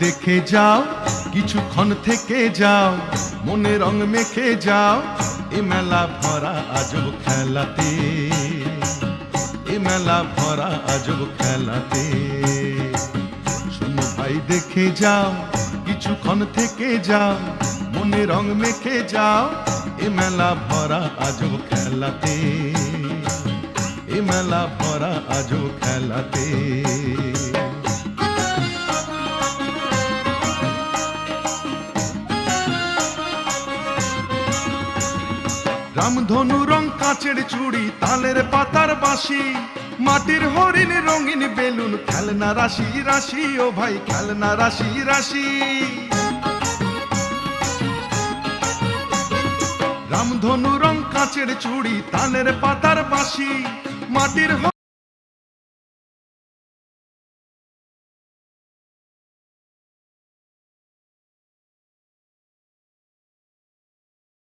দেখে যাও, কিছুক্ষণ থেকে যাও, মনে রং মেখে যাও, এ মেলা ভরা আজব খেলাতে, এ মেলা ভরা আজব খেলাতে। শোনো ভাই দেখে যাও, কিছুক্ষণ থেকে যাও, মনে রং মেখে যাও, এ মেলা ভরা আজব খেলাতে, এ মেলা ভরা আজব খেলাতে। রামধনু রং কাঁচের চুড়ি, তালের পাতার বাঁশি, মাটির হরিণ রঙিন বেলুন, খেলনা রাশি রাশি, ও ভাই খেলনা রাশি রাশি। রামধনু রং কাঁচের চুড়ি, তালের পাতার বাঁশি, মাটির